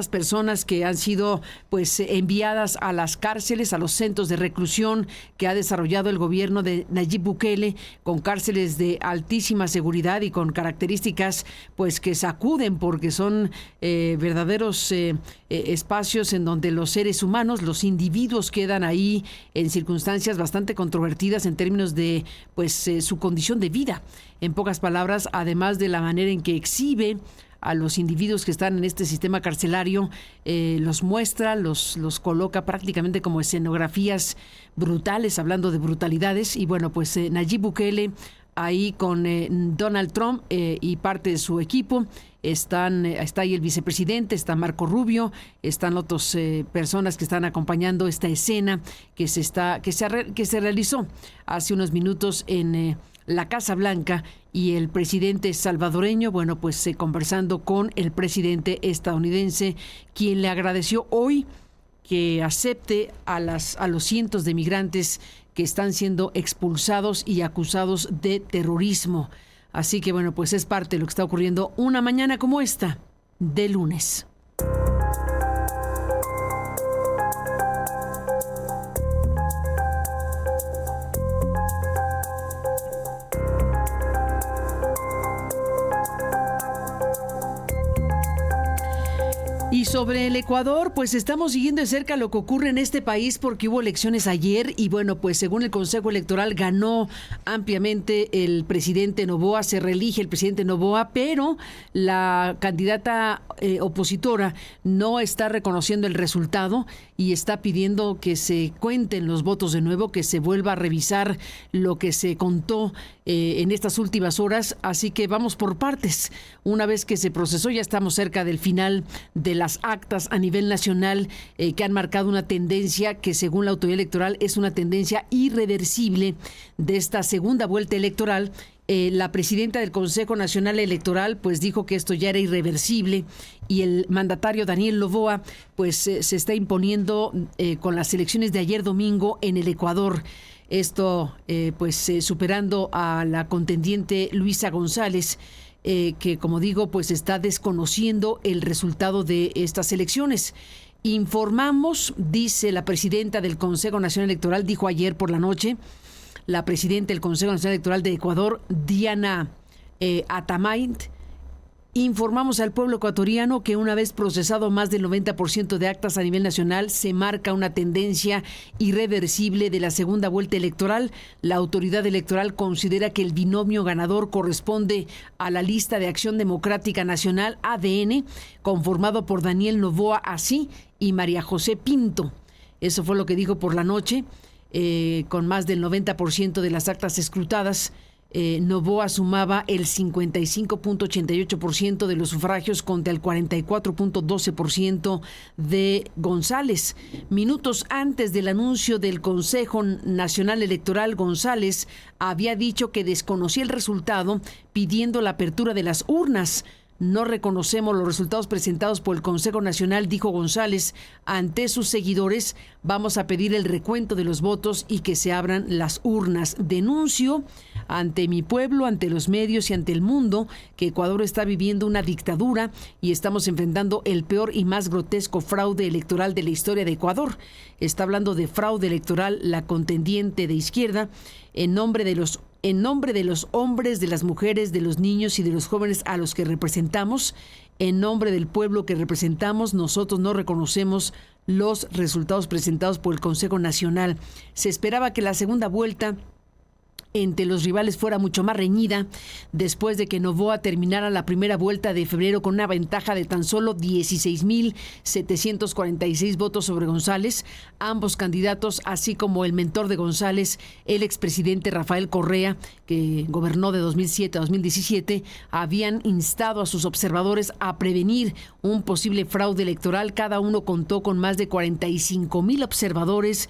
personas que han sido pues enviadas a las cárceles, a los centros de reclusión que ha desarrollado el gobierno de Nayib Bukele, con cárceles de altísima seguridad y con características pues que sacuden, porque son verdaderos espacios en donde los seres humanos, los individuos, quedan ahí en circunstancias bastante controvertidas en términos de pues su condición de vida. En pocas palabras, además de la manera en que exhibe a los individuos que están en este sistema carcelario, los muestra, los coloca prácticamente como escenografías brutales, hablando de brutalidades. Y bueno, pues Nayib Bukele ahí con Donald Trump y parte de su equipo. Está ahí el vicepresidente, está Marco Rubio, están otras personas que están acompañando esta escena que se realizó hace unos minutos en la Casa Blanca, y el presidente salvadoreño, bueno, pues conversando con el presidente estadounidense, quien le agradeció hoy que acepte a los cientos de migrantes que están siendo expulsados y acusados de terrorismo. Así que bueno, pues es parte de lo que está ocurriendo una mañana como esta de lunes. Y sobre el Ecuador, pues estamos siguiendo de cerca lo que ocurre en este país, porque hubo elecciones ayer y bueno, pues según el Consejo Electoral ganó ampliamente el presidente Noboa, se reelige el presidente Noboa, pero la candidata opositora no está reconociendo el resultado y está pidiendo que se cuenten los votos de nuevo, que se vuelva a revisar lo que se contó en estas últimas horas. Así que vamos por partes. Una vez que se procesó, ya estamos cerca del final de las actas a nivel nacional que han marcado una tendencia que, según la autoridad electoral, es una tendencia irreversible de esta segunda vuelta electoral. La presidenta del Consejo Nacional Electoral pues dijo que esto ya era irreversible, y el mandatario Daniel Noboa pues se está imponiendo con las elecciones de ayer domingo en el Ecuador. Esto superando a la contendiente Luisa González, que, como digo, pues está desconociendo el resultado de estas elecciones. Informamos, dice la presidenta del Consejo Nacional Electoral, dijo ayer por la noche, la presidenta del Consejo Nacional Electoral de Ecuador, Diana Atamaint, informamos al pueblo ecuatoriano que una vez procesado más del 90% de actas a nivel nacional, se marca una tendencia irreversible de la segunda vuelta electoral. La autoridad electoral considera que el binomio ganador corresponde a la Lista de Acción Democrática Nacional, ADN, conformado por Daniel Noboa Así y María José Pinto. Eso fue lo que dijo por la noche. Con más del 90% de las actas escrutadas, Noboa sumaba el 55.88% de los sufragios contra el 44.12% de González. Minutos antes del anuncio del Consejo Nacional Electoral, González había dicho que desconocía el resultado, pidiendo la apertura de las urnas. no reconocemos los resultados presentados por el Consejo Nacional, dijo González. Ante sus seguidores, vamos a pedir el recuento de los votos y que se abran las urnas. Denuncio ante mi pueblo, ante los medios y ante el mundo que Ecuador está viviendo una dictadura y estamos enfrentando el peor y más grotesco fraude electoral de la historia de Ecuador. Está hablando de fraude electoral la contendiente de izquierda en nombre de los hombres, de las mujeres, de los niños y de los jóvenes a los que representamos, en nombre del pueblo que representamos. Nosotros no reconocemos los resultados presentados por el Consejo Nacional. Se esperaba que la segunda vuelta entre los rivales fuera mucho más reñida después de que Noboa terminara la primera vuelta de febrero con una ventaja de tan solo 16,746 votos sobre González. Ambos candidatos, así como el mentor de González, el expresidente Rafael Correa, que gobernó de 2007 a 2017, habían instado a sus observadores a prevenir un posible fraude electoral. Cada uno contó con más de 45,000 observadores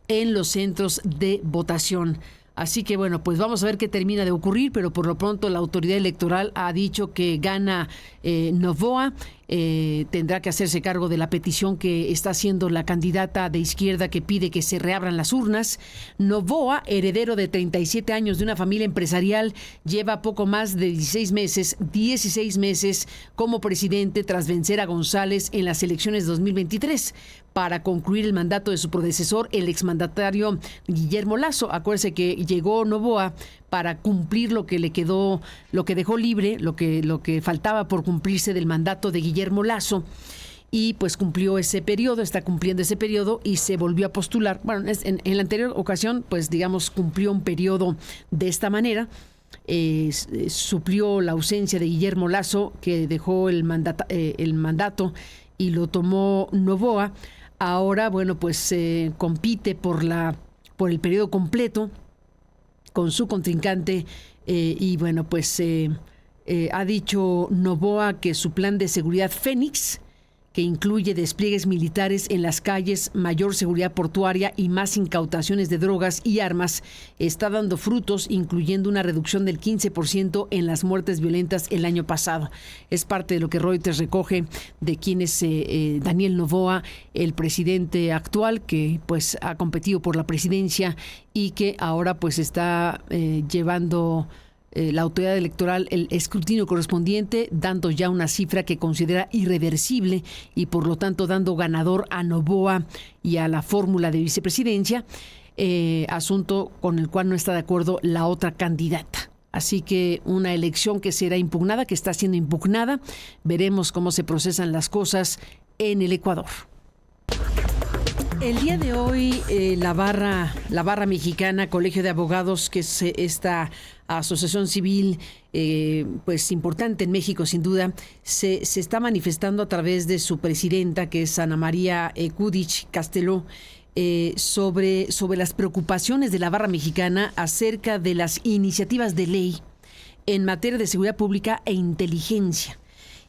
en los centros de votación. Así que bueno, pues vamos a ver qué termina de ocurrir, pero por lo pronto la autoridad electoral ha dicho que gana Noboa. Tendrá que hacerse cargo de la petición que está haciendo la candidata de izquierda que pide que se reabran las urnas. Noboa, heredero de 37 años de una familia empresarial, lleva poco más de 16 meses como presidente tras vencer a González en las elecciones 2023 para concluir el mandato de su predecesor, el exmandatario Guillermo Lasso. Acuérdese que llegó Noboa para cumplir lo que le quedó, lo que dejó libre, lo que faltaba por cumplirse del mandato de Guillermo Lasso, y pues cumplió ese periodo, está cumpliendo ese periodo y se volvió a postular. Bueno, en la anterior ocasión, pues digamos, cumplió un periodo de esta manera. Suplió la ausencia de Guillermo Lasso, que dejó el mandato y lo tomó Noboa. Ahora, bueno, pues compite por el periodo completo con su contrincante y bueno, pues ha dicho Noboa que su plan de seguridad Fénix, que incluye despliegues militares en las calles, mayor seguridad portuaria y más incautaciones de drogas y armas, está dando frutos, incluyendo una reducción del 15% en las muertes violentas el año pasado. Es parte de lo que Reuters recoge de quién es Daniel Noboa, el presidente actual, que pues ha competido por la presidencia y que ahora pues está llevando la autoridad electoral el escrutinio correspondiente, dando ya una cifra que considera irreversible y por lo tanto dando ganador a Noboa y a la fórmula de vicepresidencia, asunto con el cual no está de acuerdo la otra candidata. Así que una elección que será impugnada, que está siendo impugnada. Veremos cómo se procesan las cosas en el Ecuador. El día de hoy, la barra mexicana, Colegio de Abogados, que es esta asociación civil pues importante en México, sin duda, se está manifestando a través de su presidenta, que es Ana María Kudich Casteló, sobre las preocupaciones de la barra mexicana acerca de las iniciativas de ley en materia de seguridad pública e inteligencia.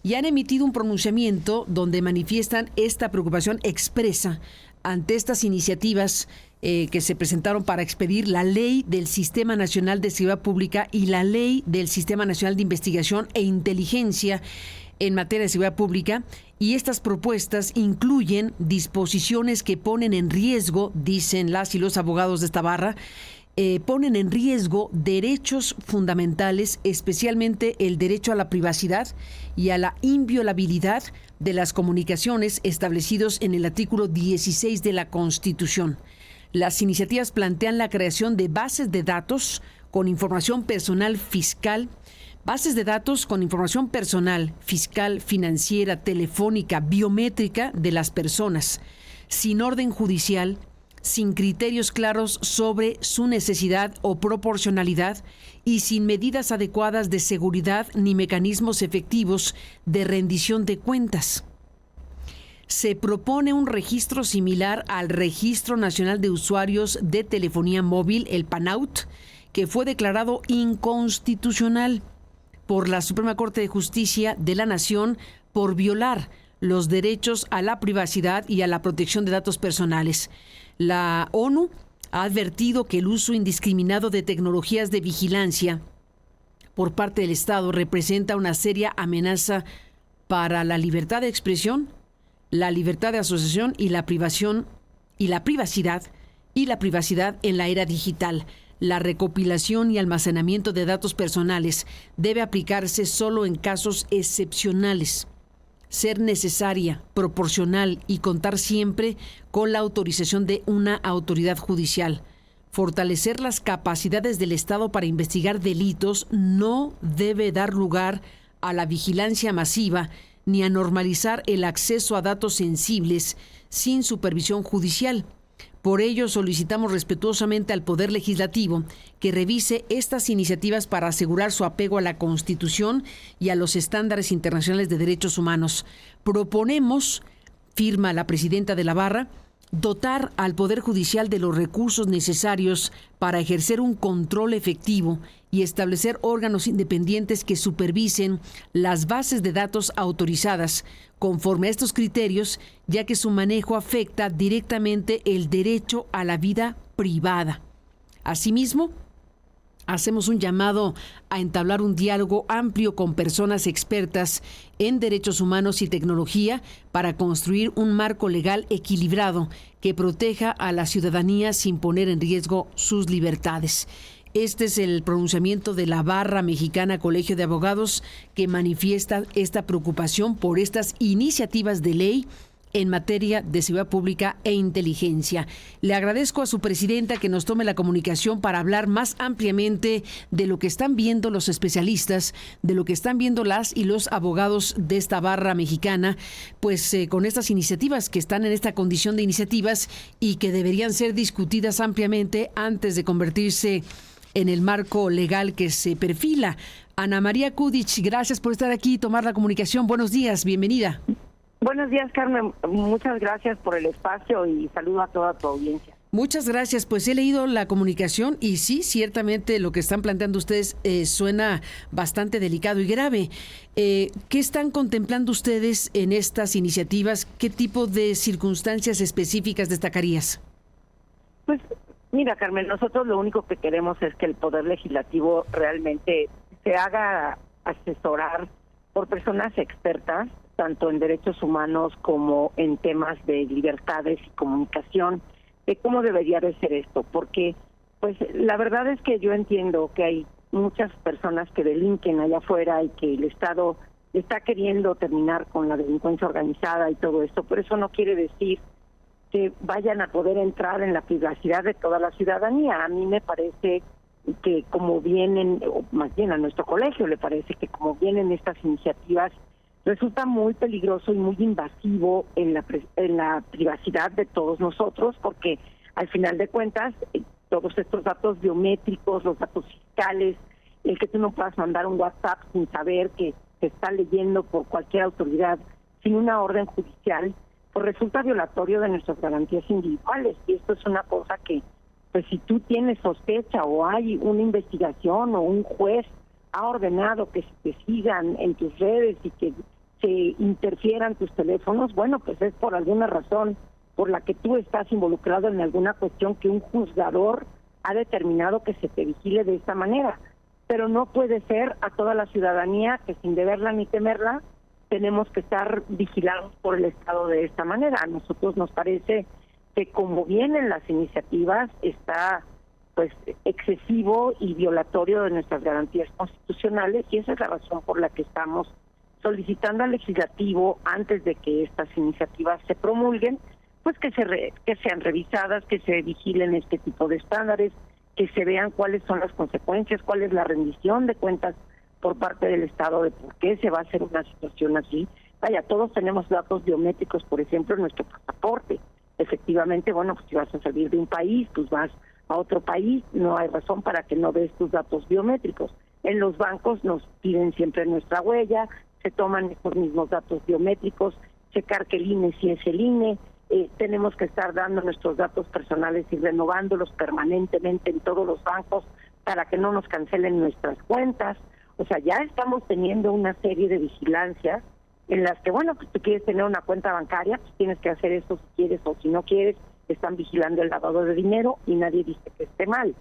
Y han emitido un pronunciamiento donde manifiestan esta preocupación expresa ante estas iniciativas que se presentaron para expedir la Ley del Sistema Nacional de Seguridad Pública y la Ley del Sistema Nacional de Investigación e Inteligencia en materia de seguridad pública. Y estas propuestas incluyen disposiciones que ponen en riesgo, dicen las y los abogados de esta barra, ponen en riesgo derechos fundamentales, especialmente el derecho a la privacidad y a la inviolabilidad de las comunicaciones establecidos en el artículo 16 de la Constitución. Las iniciativas plantean la creación de bases de datos con información personal fiscal, bases de datos con información personal, fiscal, financiera, telefónica, biométrica de las personas, sin orden judicial, sin criterios claros sobre su necesidad o proporcionalidad y sin medidas adecuadas de seguridad ni mecanismos efectivos de rendición de cuentas. Se propone un registro similar al Registro Nacional de Usuarios de Telefonía Móvil, el PANAUT, que fue declarado inconstitucional por la Suprema Corte de Justicia de la Nación por violar los derechos a la privacidad y a la protección de datos personales. La ONU ha advertido que el uso indiscriminado de tecnologías de vigilancia por parte del Estado representa una seria amenaza para la libertad de expresión, la libertad de asociación y la privacidad en la era digital. La recopilación y almacenamiento de datos personales debe aplicarse solo en casos excepcionales, ser necesaria, proporcional y contar siempre con la autorización de una autoridad judicial. Fortalecer las capacidades del Estado para investigar delitos no debe dar lugar a la vigilancia masiva ni a normalizar el acceso a datos sensibles sin supervisión judicial. Por ello, solicitamos respetuosamente al Poder Legislativo que revise estas iniciativas para asegurar su apego a la Constitución y a los estándares internacionales de derechos humanos. Proponemos, firma la presidenta de la Barra, dotar al Poder Judicial de los recursos necesarios para ejercer un control efectivo y establecer órganos independientes que supervisen las bases de datos autorizadas conforme a estos criterios, ya que su manejo afecta directamente el derecho a la vida privada. Asimismo, hacemos un llamado a entablar un diálogo amplio con personas expertas en derechos humanos y tecnología para construir un marco legal equilibrado que proteja a la ciudadanía sin poner en riesgo sus libertades. Este es el pronunciamiento de la Barra Mexicana Colegio de Abogados, que manifiesta esta preocupación por estas iniciativas de ley en materia de seguridad pública e inteligencia. Le agradezco a su presidenta que nos tome la comunicación para hablar más ampliamente de lo que están viendo los especialistas, de lo que están viendo las y los abogados de esta barra mexicana, pues con estas iniciativas que están en esta condición de iniciativas y que deberían ser discutidas ampliamente antes de convertirse en el marco legal que se perfila. Ana María Kudich, gracias por estar aquí y tomar la comunicación. Buenos días, bienvenida. Buenos días, Carmen. Muchas gracias por el espacio y saludo a toda tu audiencia. Muchas gracias. Pues he leído la comunicación y sí, ciertamente lo que están planteando ustedes suena bastante delicado y grave. ¿Qué están contemplando ustedes en estas iniciativas? ¿Qué tipo de circunstancias específicas destacarías? Pues mira, Carmen, nosotros lo único que queremos es que el Poder Legislativo realmente se haga asesorar por personas expertas, tanto en derechos humanos como en temas de libertades y comunicación, de cómo debería de ser esto, porque pues la verdad es que yo entiendo que hay muchas personas que delinquen allá afuera y que el Estado está queriendo terminar con la delincuencia organizada y todo esto, pero eso no quiere decir que vayan a poder entrar en la privacidad de toda la ciudadanía. A mí me parece que como vienen, o más bien a nuestro colegio le parece que como vienen estas iniciativas, resulta muy peligroso y muy invasivo en la privacidad de todos nosotros, porque al final de cuentas todos estos datos biométricos, los datos fiscales, el que tú no puedas mandar un WhatsApp sin saber que se está leyendo por cualquier autoridad sin una orden judicial, pues resulta violatorio de nuestras garantías individuales. Y esto es una cosa que, pues si tú tienes sospecha o hay una investigación o un juez ha ordenado que se te sigan en tus redes y que se interfieran tus teléfonos, bueno, pues es por alguna razón por la que tú estás involucrado en alguna cuestión que un juzgador ha determinado que se te vigile de esta manera. Pero no puede ser a toda la ciudadanía que sin deberla ni temerla tenemos que estar vigilados por el Estado de esta manera. A nosotros nos parece que como vienen las iniciativas está pues excesivo y violatorio de nuestras garantías constitucionales, y esa es la razón por la que estamos solicitando al legislativo, antes de que estas iniciativas se promulguen, pues que sean revisadas, que se vigilen este tipo de estándares, que se vean cuáles son las consecuencias, cuál es la rendición de cuentas por parte del Estado de por qué se va a hacer una situación así. Vaya, todos tenemos datos biométricos, por ejemplo, en nuestro pasaporte. Efectivamente, bueno, pues si vas a salir de un país, pues vas a otro país, no hay razón para que no des tus datos biométricos. En los bancos nos piden siempre nuestra huella, se toman estos mismos datos biométricos, checar que el INE sí es el INE, tenemos que estar dando nuestros datos personales y renovándolos permanentemente en todos los bancos para que no nos cancelen nuestras cuentas. O sea, ya estamos teniendo una serie de vigilancias en las que, bueno, pues tú quieres tener una cuenta bancaria, pues tienes que hacer eso si quieres o si no quieres, están vigilando el lavado de dinero y nadie dice que esté mal.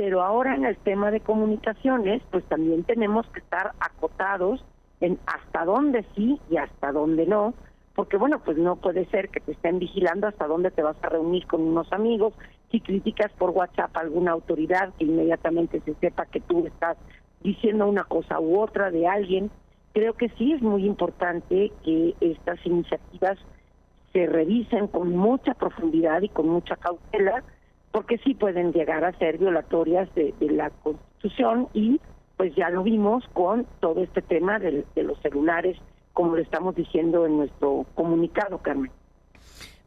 Pero ahora en el tema de comunicaciones, pues también tenemos que estar acotados en hasta dónde sí y hasta dónde no, porque bueno, pues no puede ser que te estén vigilando hasta dónde te vas a reunir con unos amigos, si criticas por WhatsApp a alguna autoridad, que inmediatamente se sepa que tú estás diciendo una cosa u otra de alguien. Creo que sí es muy importante que estas iniciativas se revisen con mucha profundidad y con mucha cautela, porque sí pueden llegar a ser violatorias de la Constitución, y pues ya lo vimos con todo este tema de los celulares, como lo estamos diciendo en nuestro comunicado, Carmen.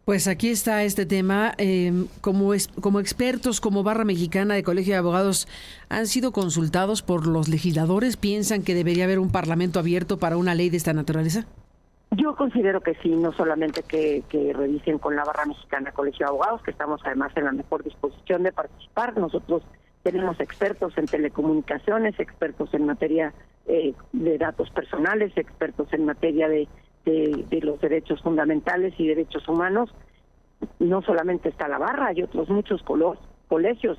Pues aquí está este tema. Como expertos, como Barra Mexicana de Colegio de Abogados, ¿han sido consultados por los legisladores? ¿Piensan que debería haber un parlamento abierto para una ley de esta naturaleza? Yo considero que sí, no solamente que revisen con la Barra Mexicana Colegio de Abogados, que estamos además en la mejor disposición de participar. Nosotros tenemos expertos en telecomunicaciones, expertos en materia de datos personales, expertos en materia de los derechos fundamentales y derechos humanos. No solamente está la Barra, hay otros muchos colegios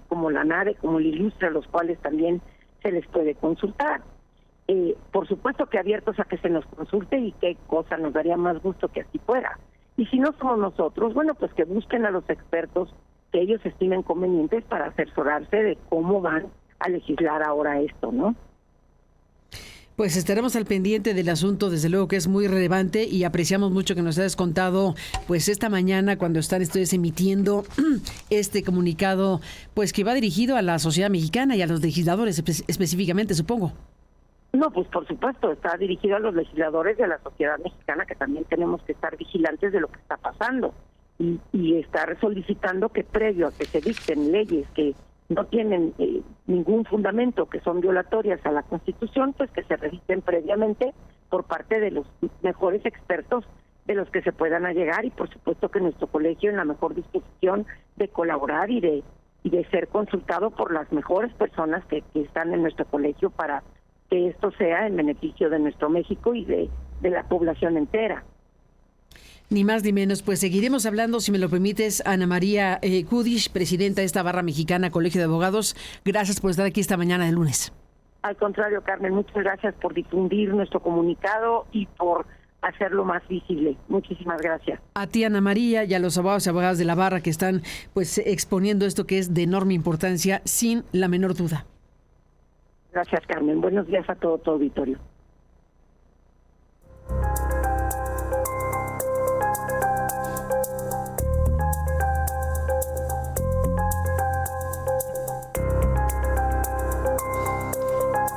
como la NARE, como el Ilustre, a los cuales también se les puede consultar. Por supuesto que abiertos a que se nos consulte, y qué cosa nos daría más gusto que así fuera. Y si no somos nosotros, bueno, pues que busquen a los expertos que ellos estimen convenientes para asesorarse de cómo van a legislar ahora esto, ¿no? Pues estaremos al pendiente del asunto, desde luego que es muy relevante, y apreciamos mucho que nos hayas contado pues esta mañana, cuando están ustedes emitiendo este comunicado, pues que va dirigido a la sociedad mexicana y a los legisladores específicamente, supongo. No, pues por supuesto, está dirigido a los legisladores de la sociedad mexicana, que también tenemos que estar vigilantes de lo que está pasando y estar solicitando que previo a que se dicten leyes que no tienen ningún fundamento, que son violatorias a la Constitución, pues que se revisen previamente por parte de los mejores expertos de los que se puedan allegar, y por supuesto que nuestro colegio en la mejor disposición de colaborar y de ser consultado por las mejores personas que están en nuestro colegio, para que esto sea en beneficio de nuestro México y de la población entera. Ni más ni menos, pues seguiremos hablando, si me lo permites, Ana María Kudish, presidenta de esta Barra Mexicana Colegio de Abogados. Gracias por estar aquí esta mañana de lunes. Al contrario, Carmen, muchas gracias por difundir nuestro comunicado y por hacerlo más visible. Muchísimas gracias. A ti, Ana María, y a los abogados y abogadas de la Barra que están pues exponiendo esto, que es de enorme importancia, sin la menor duda. Gracias, Carmen. Buenos días a todo tu auditorio.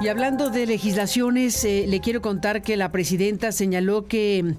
Y hablando de legislaciones, le quiero contar que la presidenta señaló que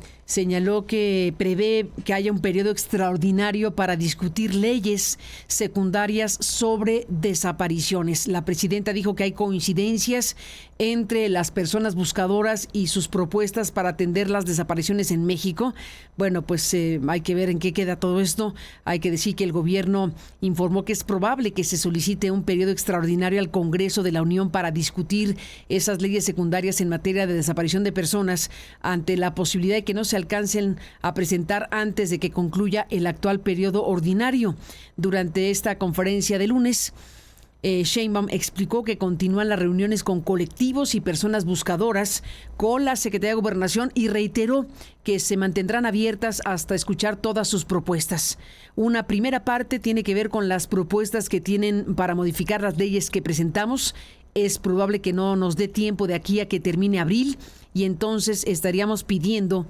prevé que haya un periodo extraordinario para discutir leyes secundarias sobre desapariciones. La presidenta dijo que hay coincidencias entre las personas buscadoras y sus propuestas para atender las desapariciones en México. Bueno, pues hay que ver en qué queda todo esto. Hay que decir que el gobierno informó que es probable que se solicite un periodo extraordinario al Congreso de la Unión para discutir esas leyes secundarias en materia de desaparición de personas, ante la posibilidad de que no se alcancen a presentar antes de que concluya el actual periodo ordinario. Durante esta conferencia de lunes, Sheinbaum explicó que continúan las reuniones con colectivos y personas buscadoras con la Secretaría de Gobernación, y reiteró que se mantendrán abiertas hasta escuchar todas sus propuestas. Una primera parte tiene que ver con las propuestas que tienen para modificar las leyes que presentamos. Es probable que no nos dé tiempo de aquí a que termine abril, y entonces estaríamos pidiendo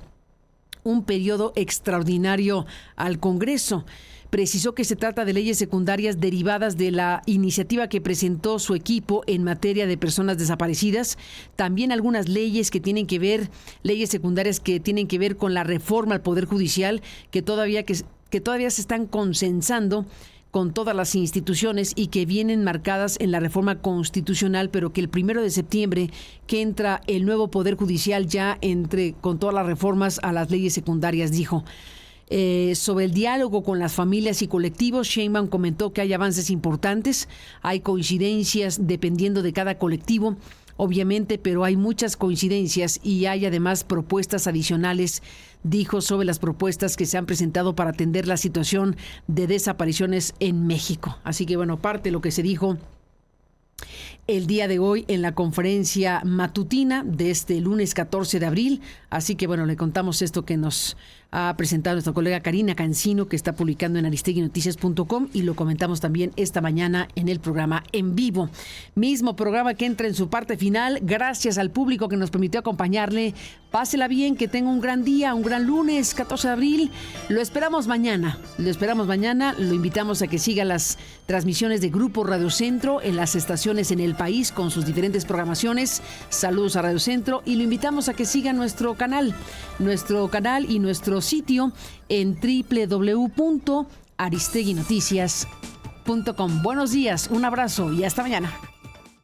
un periodo extraordinario al Congreso. Precisó que se trata de leyes secundarias derivadas de la iniciativa que presentó su equipo en materia de personas desaparecidas. También algunas leyes secundarias que tienen que ver con la reforma al Poder Judicial, que todavía se están consensando con todas las instituciones y que vienen marcadas en la reforma constitucional, pero que el 1 de septiembre, que entra el nuevo Poder Judicial, ya entre con todas las reformas a las leyes secundarias, dijo. Sobre el diálogo con las familias y colectivos, Sheinbaum comentó que hay avances importantes, hay coincidencias dependiendo de cada colectivo, obviamente, pero hay muchas coincidencias y hay además propuestas adicionales, dijo, sobre las propuestas que se han presentado para atender la situación de desapariciones en México. Así que bueno, parte de lo que se dijo el día de hoy en la conferencia matutina de este lunes 14 de abril. Así que bueno, le contamos esto que nos ha presentado nuestra colega Karina Cancino, que está publicando en aristeguinoticias.com, y lo comentamos también esta mañana en el programa En Vivo. Mismo programa que entra en su parte final. Gracias al público que nos permitió acompañarle. Pásela bien, que tenga un gran día, un gran lunes 14 de abril. Lo esperamos mañana. Lo invitamos a que siga las transmisiones de Grupo Radio Centro en las estaciones en el país con sus diferentes programaciones. Saludos a Radio Centro, y lo invitamos a que siga nuestro canal y nuestro sitio en www.aristeguinoticias.com. Buenos días, un abrazo y hasta mañana.